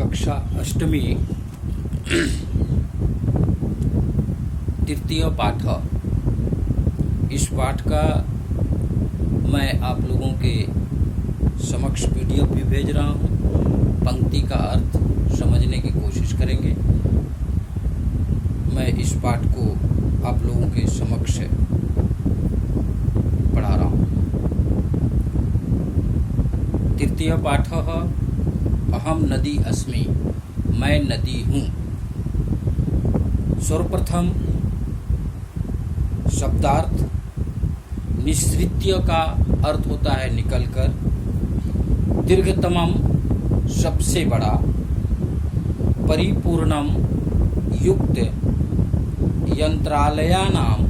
कक्षा अष्टमी तृतीय पाठ। इस पाठ का मैं आप लोगों के समक्ष पीडीएफ भी भेज रहा हूँ। पंक्ति का अर्थ समझने की कोशिश करेंगे। मैं इस पाठ को आप लोगों के समक्ष पढ़ा रहा हूँ। तृतीय पाठ। अहम नदी अस्मि, मैं नदी हूँ। सर्वप्रथम शब्दार्थ। निसृत्य का अर्थ होता है निकलकर। दीर्घतमम सबसे बड़ा। परिपूर्णम युक्त। यंत्रालयानाम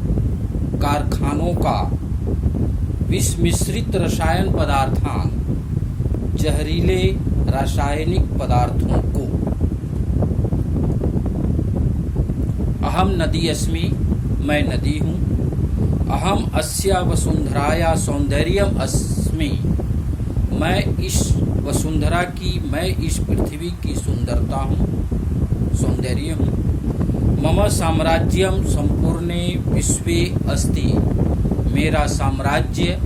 कारखानों का। विष मिश्रित रसायन पदार्थान, जहरीले रासायनिक पदार्थों को। अहम नदी अस्मि, मैं नदी हूँ। अहम अस्या वसुंधराया सौंदर्यम अस्मि, मैं इस वसुंधरा की, मैं इस पृथ्वी की सुंदरता हूँ, सौंदर्य हूँ। मम साम्राज्यम संपूर्णे विश्वे अस्ति, मेरा साम्राज्य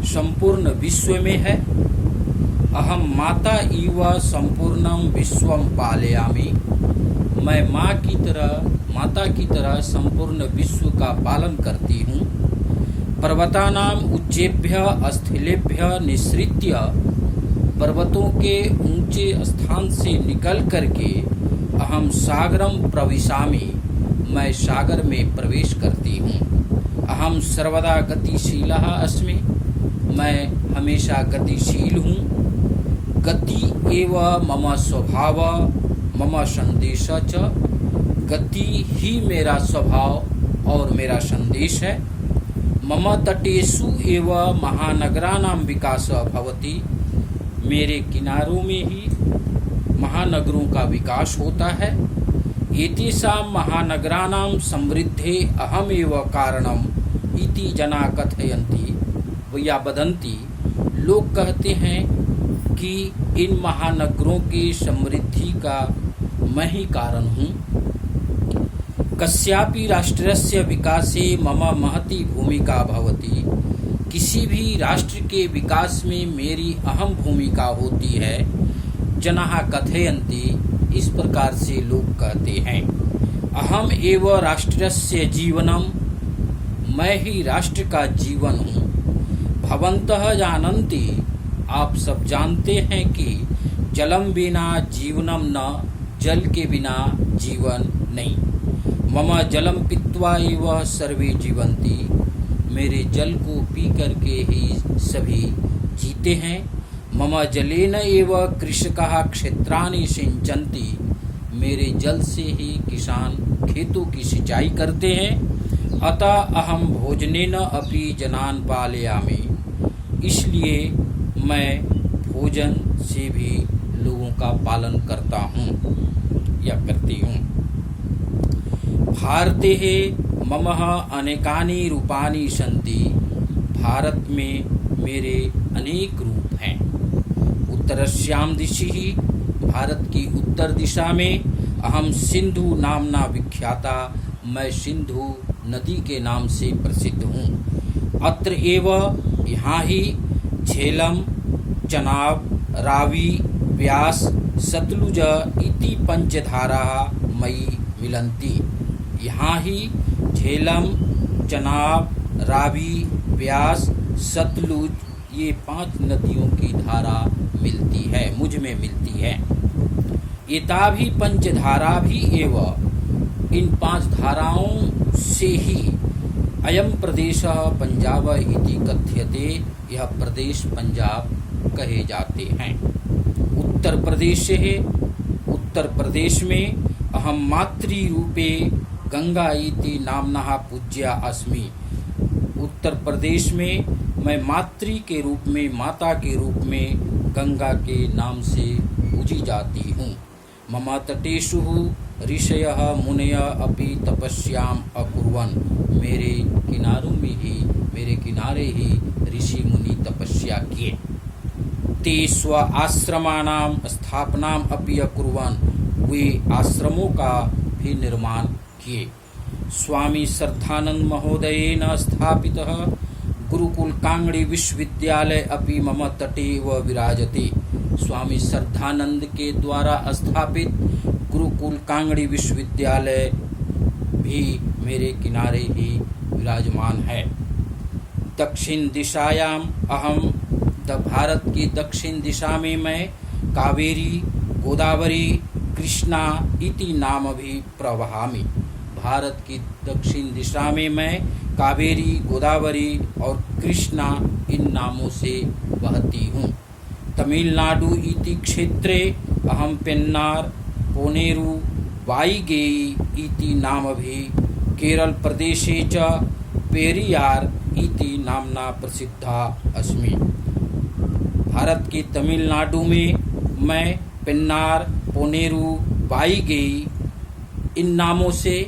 संपूर्ण विश्व में है। अहम माता इव संपूर्णम विश्वम पालयामि, मैं माता की तरह संपूर्ण विश्व का पालन करती हूँ। पर्वतानाम उच्चेभ्य अस्थिलेभ्य निसृत्य, पर्वतों के ऊंचे स्थान से निकल करके अहम सागरम प्रविशामि, मैं सागर में प्रवेश करती हूँ। अहम सर्वदा गतिशीलः अस्मि, मैं हमेशा गतिशील हूँ। गति एव मम स्वभाव मम संदेश च, गति ही मेरा स्वभाव और मेरा संदेश है। मम तटेषु एव महानगराणां विकास भवति, मेरे किनारों में ही महानगरों का विकास होता है। एतेषां महानगराणां समृद्धे अहमेव कारणम इति जना कथयन्ति या वदन्ति, लोग कहते हैं कि इन महानगरों की समृद्धि का मैं ही कारण हूँ। कस्यापि राष्ट्रस्य विकासे मम महती भूमिका भवति, किसी भी राष्ट्र के विकास में मेरी अहम भूमिका होती है। जनाः कथयन्ति, इस प्रकार से लोग कहते हैं। अहम एव राष्ट्रस्य जीवनम, मैं ही राष्ट्र का जीवन हूँ। भवन्तः जानन्ति, आप सब जानते हैं कि जलम बिना जीवनम न, जल के बिना जीवन नहीं। मम जलम पीत्वा एव सर्वे जीवन्ति, मेरे जल को पी करके ही सभी जीते हैं। मम जलेन एव कृषकाः क्षेत्राणि सिंचन्ति, मेरे जल से ही किसान खेतों की सिंचाई करते हैं। अतः अहम भोजनेन अपि जनान् पालयामि, इसलिए मैं भोजन से भी लोगों का पालन करता हूँ या करती हूँ। भारते मम अनेकानि रूपानि सन्ति, भारत में मेरे अनेक रूप हैं। उत्तरस्यां दिशि, भारत की उत्तर दिशा में अहम सिंधु नामना विख्याता, मैं सिंधु नदी के नाम से प्रसिद्ध हूँ। अत्र एव, यहाँ ही झेलम, चनाब, रावी, व्यास, सतलुज इति पंचधाराः मयि मिलन्ति। यहाँ ही झेलम, चनाब, रावी, व्यास, सतलुज, ये 5 नदियों की धारा मिलती है, मुझ में मिलती है। एताभि पंचधारा भी एव, इन 5 धाराओं से ही अयम प्रदेश पंजाब इति कथ्यते, यह प्रदेश पंजाब कहे जाते हैं। उत्तर प्रदेश है, उत्तर प्रदेश में अहम मातृरूपे गंगा इति नाम्नः पूज्या अस्मि, उत्तर प्रदेश में मैं मातृ के रूप में, माता के रूप में गंगा के नाम से पूजी जाती हूँ। मम तटेषु ऋषयः मुनयः अपि तपस्याम अकुर्वन्, मेरे किनारों में ही, मेरे किनारे ही ऋषि मुनि तपस्या किए। ते स्व आश्रमाणाम स्थापनाम अपि अकुर्वन्, वे आश्रमों का भी निर्माण किए। स्वामी श्रद्धानंद महोदयेन स्थापितः गुरुकुल कांगड़ी विश्वविद्यालय अपि मम तटे व विराजते। स्वामी श्रद्धानंद के द्वारा स्थापित गुरुकुल कांगड़ी विश्वविद्यालय भी मेरे किनारे ही विराजमान है। दक्षिण दिशायाम अहम, भारत की दक्षिण दिशा में मैं कावेरी, गोदावरी, कृष्णा इति नाम भी प्रवहामि। भारत की दक्षिण दिशा में मैं कावेरी, गोदावरी और कृष्णा इन नामों से बहती हूँ। तमिलनाडु इति क्षेत्रे अहम पेन्नार, कोनेरू, वाईगेई इति नाम भी, केरल प्रदेशे च पेरियार इति नामना प्रसिद्धा अस्मि। भारत के तमिलनाडु में मैं पेन्नार, पोनेरू, वाईगेई इन नामों से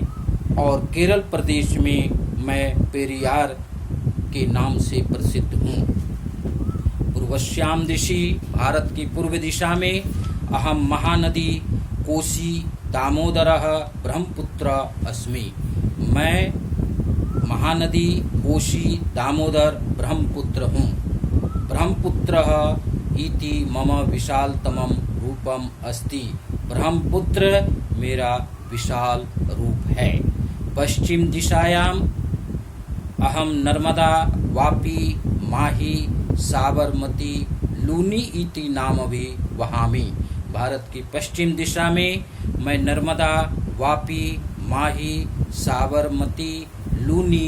और केरल प्रदेश में मैं पेरियार के नाम से प्रसिद्ध हूँ। पूर्वश्याम दिशि, भारत की पूर्व दिशा में अहम महानदी कोसी, दामोदरः, ब्रह्मपुत्र अस्मि। मैं महानदी कोशी, दामोदर, ब्रह्मपुत्र हूँ। ब्रह्मपुत्रः इति मम विशालतमं रूपम अस्ति। ब्रह्मपुत्र मेरा विशाल रूप है। पश्चिम दिशायाम अहम नर्मदा, वापी, माही, साबरमती, लूनी इति नाम भी वहामि। भारत की पश्चिम दिशा में मैं नर्मदा, वापी, माही, साबरमती, लूनी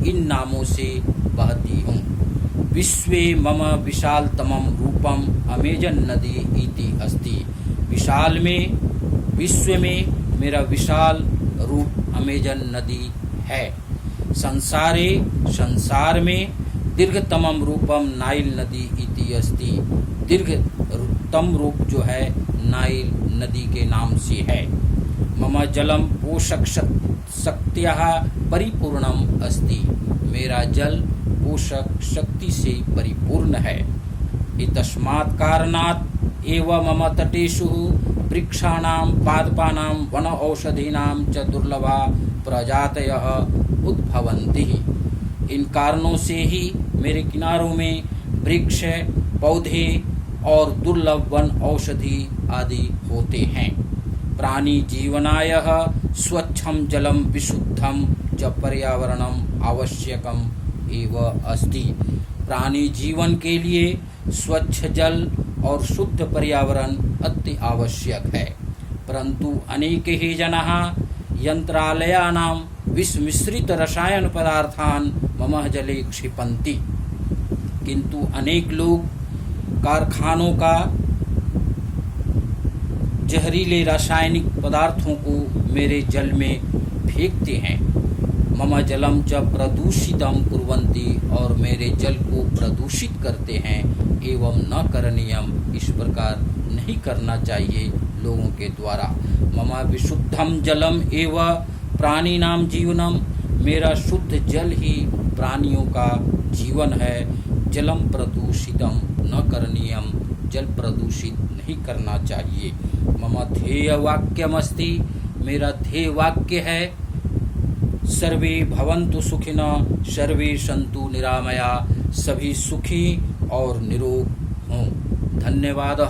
इन नामों से बहती हूँ। विश्वे मम विशालतमं रूपम अमेजन नदी इति अस्ति। विश्व में मेरा विशाल रूप अमेजन नदी है। संसार में दीर्घतमं रूपम नाइल नदी इति अस्ति। दीर्घतम रूप जो है नाइल नदी के नाम से है। मम जलम पोषक शक्त्याः परिपूर्णम अस्ति। मेरा जल पोषक शक्ति से परिपूर्ण है। इतस्मात् कारणात् एव मम तटेषु वृक्षाणां, पादपानां, वन औषधीनां च दुर्लभा प्रजातयः उद्भवन्ति। इन कारणों से ही मेरे किनारों में वृक्ष, पौधे और दुर्लभ वन औषधि आदि होते हैं। प्राणी जीवनाय स्वच्छं जलम विशुद्धं च पर्यावरणम आवश्यकम एव अस्ति। प्राणी जीवन के लिए स्वच्छ जल और शुद्ध पर्यावरण अति आवश्यक है। परंतु अनेके ही जनाः यंत्रालयानां विषमिश्रित रसायन पदार्थान मम जले क्षिपन्ति। किंतु अनेक लोग कारखानों का जहरीले रासायनिक पदार्थों को मेरे जल में फेंकते हैं। मम जलम च प्रदूषितम कुर्वन्ति, और मेरे जल को प्रदूषित करते हैं। एवं न करणीयम, इस प्रकार नहीं करना चाहिए लोगों के द्वारा। मम विशुद्धम जलम एव प्राणिनाम जीवनम, मेरा शुद्ध जल ही प्राणियों का जीवन है। जलम प्रदूषितम न करणीयम, जल प्रदूषित नहीं करना चाहिए। मम ध्येय वाक्यमस्ति, मेरा ध्येय वाक्य है सर्वे भवन्तु सुखिनः, सर्वे सन्तु निरामया, सभी सुखी और निरोग हों। धन्यवाद।